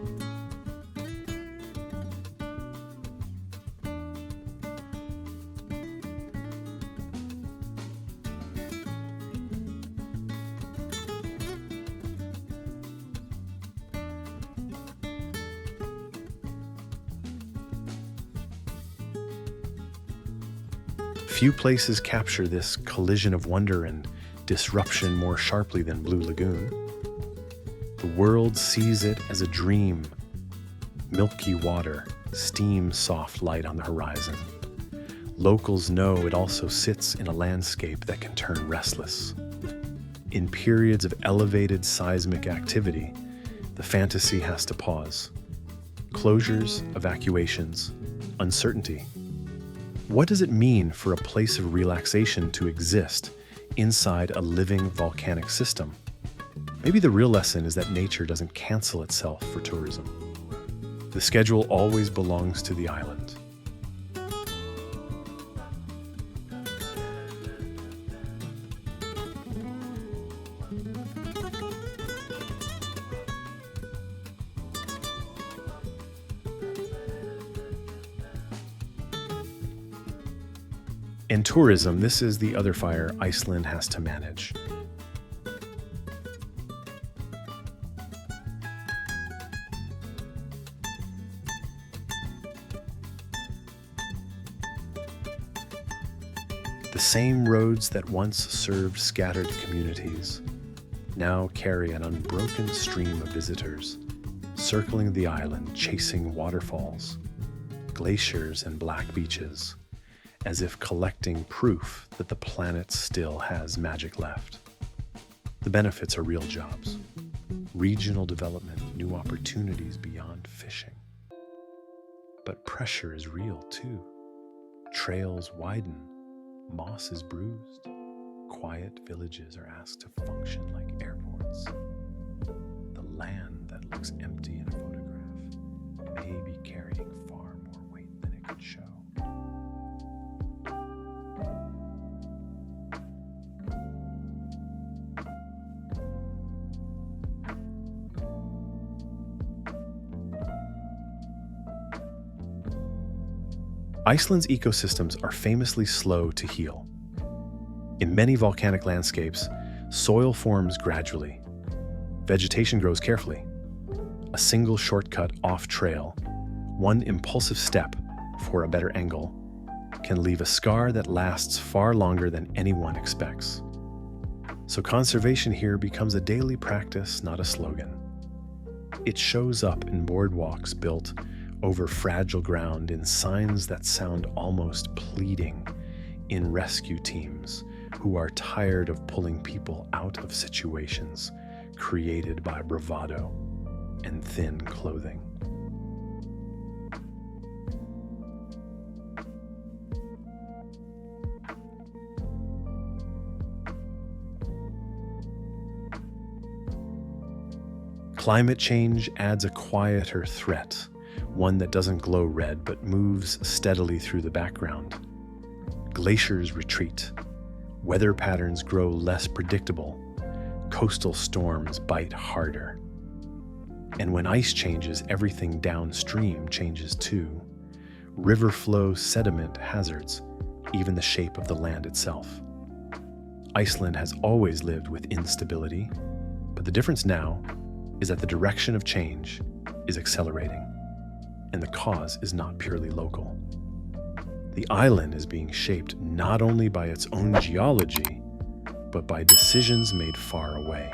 Few places capture this collision of wonder and disruption more sharply than Blue Lagoon. The world sees it as a dream. Milky water, steam-soft light on the horizon. Locals know it also sits in a landscape that can turn restless. In periods of elevated seismic activity, the fantasy has to pause. Closures, evacuations, uncertainty. What does it mean for a place of relaxation to exist inside a living volcanic system? Maybe the real lesson is that nature doesn't cancel itself for tourism. The schedule always belongs to the island. In tourism, this is the other fire Iceland has to manage. The same roads that once served scattered communities now carry an unbroken stream of visitors, circling the island, chasing waterfalls, glaciers, and black beaches, as if collecting proof that the planet still has magic left. The benefits are real jobs, regional development, new opportunities beyond fishing. But pressure is real too. Trails widen, moss is bruised, quiet villages are asked to function like airports. The land that looks empty in a photograph may be carrying far more weight than it could show. Iceland's ecosystems are famously slow to heal. In many volcanic landscapes, soil forms gradually. Vegetation grows carefully. A single shortcut off trail, one impulsive step for a better angle, can leave a scar that lasts far longer than anyone expects. So conservation here becomes a daily practice, not a slogan. It shows up in boardwalks built over fragile ground, in signs that sound almost pleading, in rescue teams who are tired of pulling people out of situations created by bravado and thin clothing. Climate change adds a quieter threat, one that doesn't glow red but moves steadily through the background. Glaciers retreat. Weather patterns grow less predictable. Coastal storms bite harder. And when ice changes, everything downstream changes too. River flow sediment hazards, even the shape of the land itself. Iceland has always lived with instability, but the difference now is that the direction of change is accelerating, and the cause is not purely local. The island is being shaped not only by its own geology, but by decisions made far away.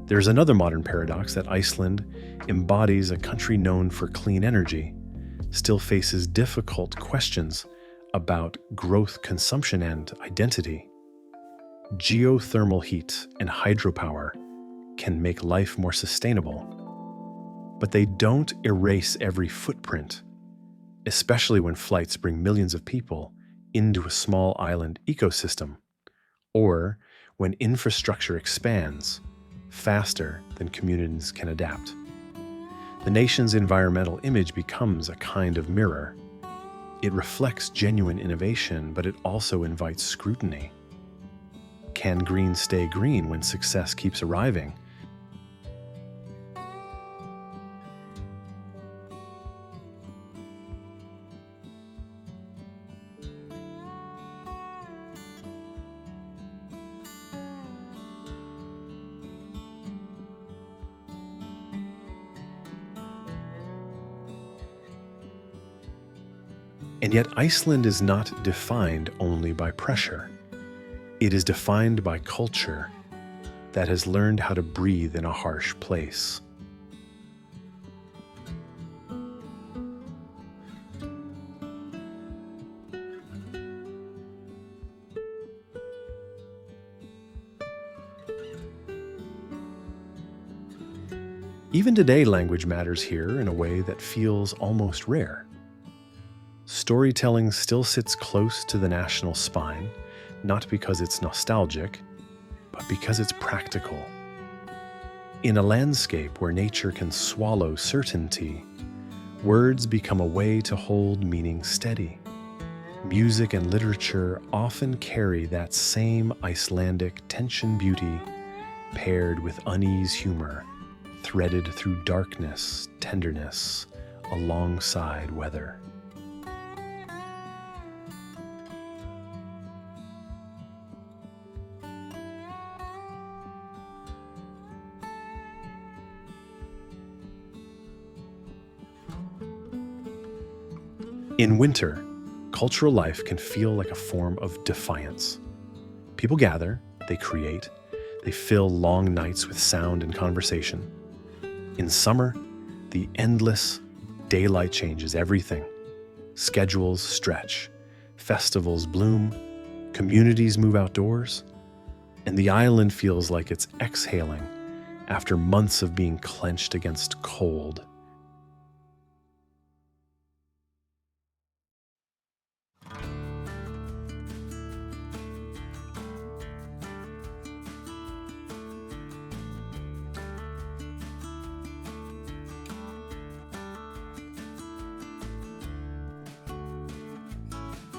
There's another modern paradox that Iceland embodies a country known for clean energy, still faces difficult questions about growth, consumption, and identity. Geothermal heat and hydropower can make life more sustainable, but they don't erase every footprint, especially when flights bring millions of people into a small island ecosystem, or when infrastructure expands faster than communities can adapt. The nation's environmental image becomes a kind of mirror. It reflects genuine innovation, but it also invites scrutiny. Can green stay green when success keeps arriving? And yet Iceland is not defined only by pressure. It is defined by culture that has learned how to breathe in a harsh place. Even today, language matters here in a way that feels almost rare. Storytelling still sits close to the national spine, not because it's nostalgic, but because it's practical. In a landscape where nature can swallow certainty, words become a way to hold meaning steady. Music and literature often carry that same Icelandic tension beauty, paired with unease humor, threaded through darkness, tenderness, alongside weather. In winter, cultural life can feel like a form of defiance. People gather, they create, they fill long nights with sound and conversation. In summer, the endless daylight changes everything. Schedules stretch, festivals bloom, communities move outdoors, and the island feels like it's exhaling after months of being clenched against cold.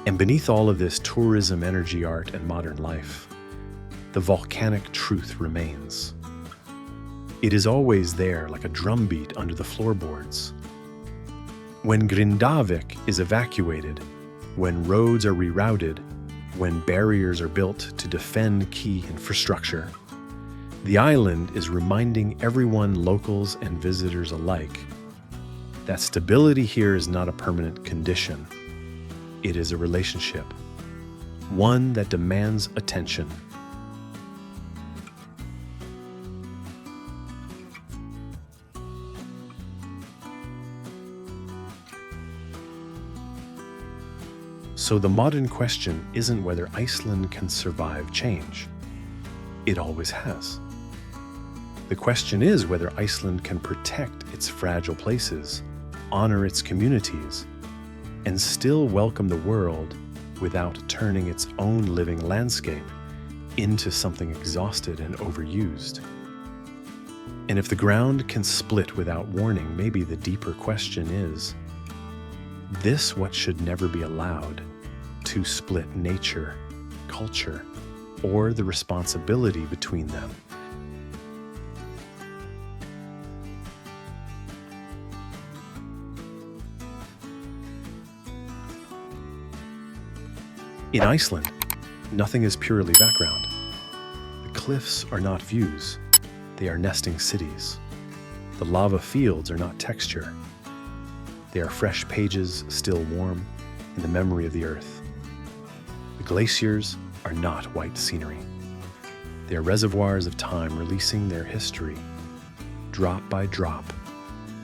And beneath all of this tourism, energy, art, and modern life, the volcanic truth remains. It is always there like a drumbeat under the floorboards. When Grindavik is evacuated, when roads are rerouted, when barriers are built to defend key infrastructure, the island is reminding everyone, locals and visitors alike, that stability here is not a permanent condition. It is a relationship, one that demands attention. So the modern question isn't whether Iceland can survive change. It always has. The question is whether Iceland can protect its fragile places, honor its communities, and still welcome the world without turning its own living landscape into something exhausted and overused. And if the ground can split without warning, maybe the deeper question is, this what should never be allowed to split nature, culture, or the responsibility between them. In Iceland, nothing is purely background. The cliffs are not views, they are nesting cities. The lava fields are not texture. They are fresh pages still warm in the memory of the earth. The glaciers are not white scenery. They are reservoirs of time releasing their history, drop by drop,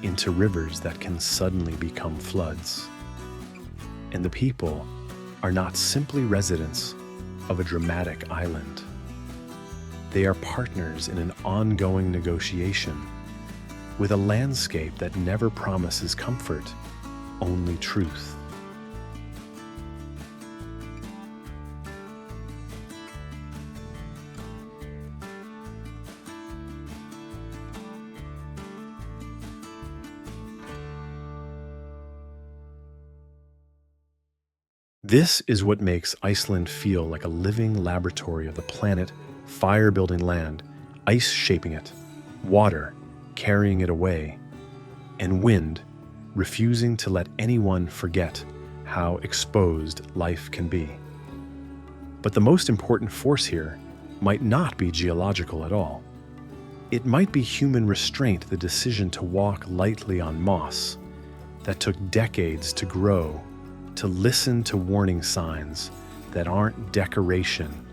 into rivers that can suddenly become floods. And the people are not simply residents of a dramatic island. They are partners in an ongoing negotiation with a landscape that never promises comfort, only truth. This is what makes Iceland feel like a living laboratory of the planet, fire building land, ice shaping it, water carrying it away, and wind refusing to let anyone forget how exposed life can be. But the most important force here might not be geological at all. It might be human restraint, the decision to walk lightly on moss that took decades to grow, to listen to warning signs that aren't decoration,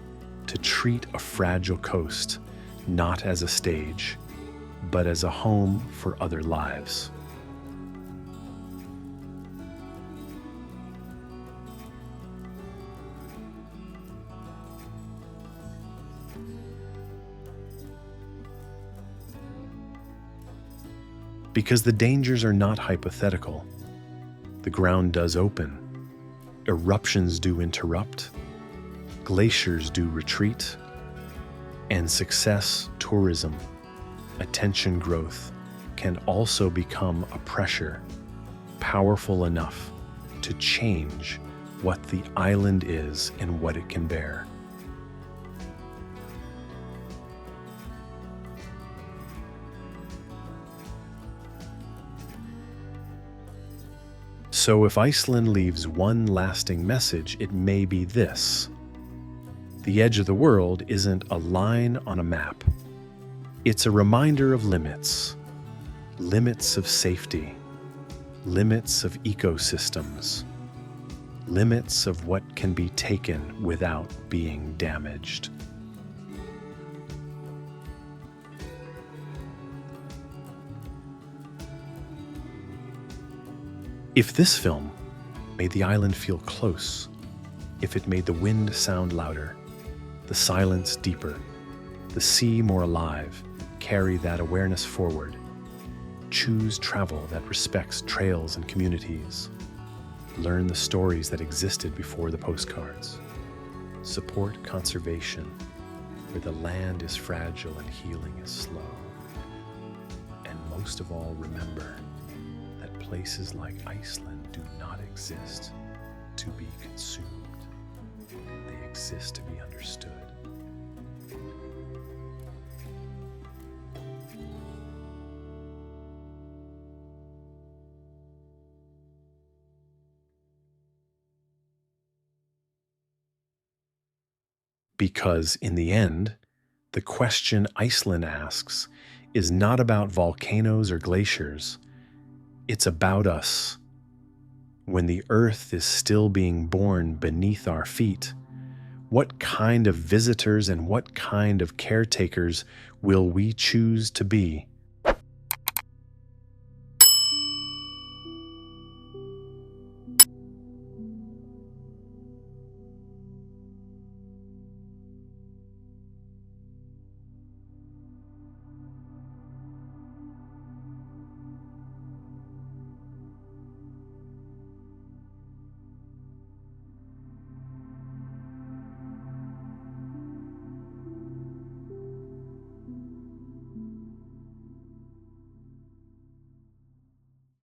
to treat a fragile coast not as a stage, but as a home for other lives. Because the dangers are not hypothetical. The ground does open, eruptions do interrupt, glaciers do retreat, and success, tourism, attention growth can also become a pressure powerful enough to change what the island is and what it can bear. So if Iceland leaves one lasting message, it may be this: the edge of the world isn't a line on a map. It's a reminder of limits, limits of safety, limits of ecosystems, limits of what can be taken without being damaged. If this film made the island feel close, if it made the wind sound louder, the silence deeper, the sea more alive, carry that awareness forward. Choose travel that respects trails and communities. Learn the stories that existed before the postcards. Support conservation, where the land is fragile and healing is slow. And most of all, remember that places like Iceland do not exist to be consumed. They exist to be understood. Because in the end, the question Iceland asks is not about volcanoes or glaciers. It's about us. When the earth is still being born beneath our feet, what kind of visitors and what kind of caretakers will we choose to be?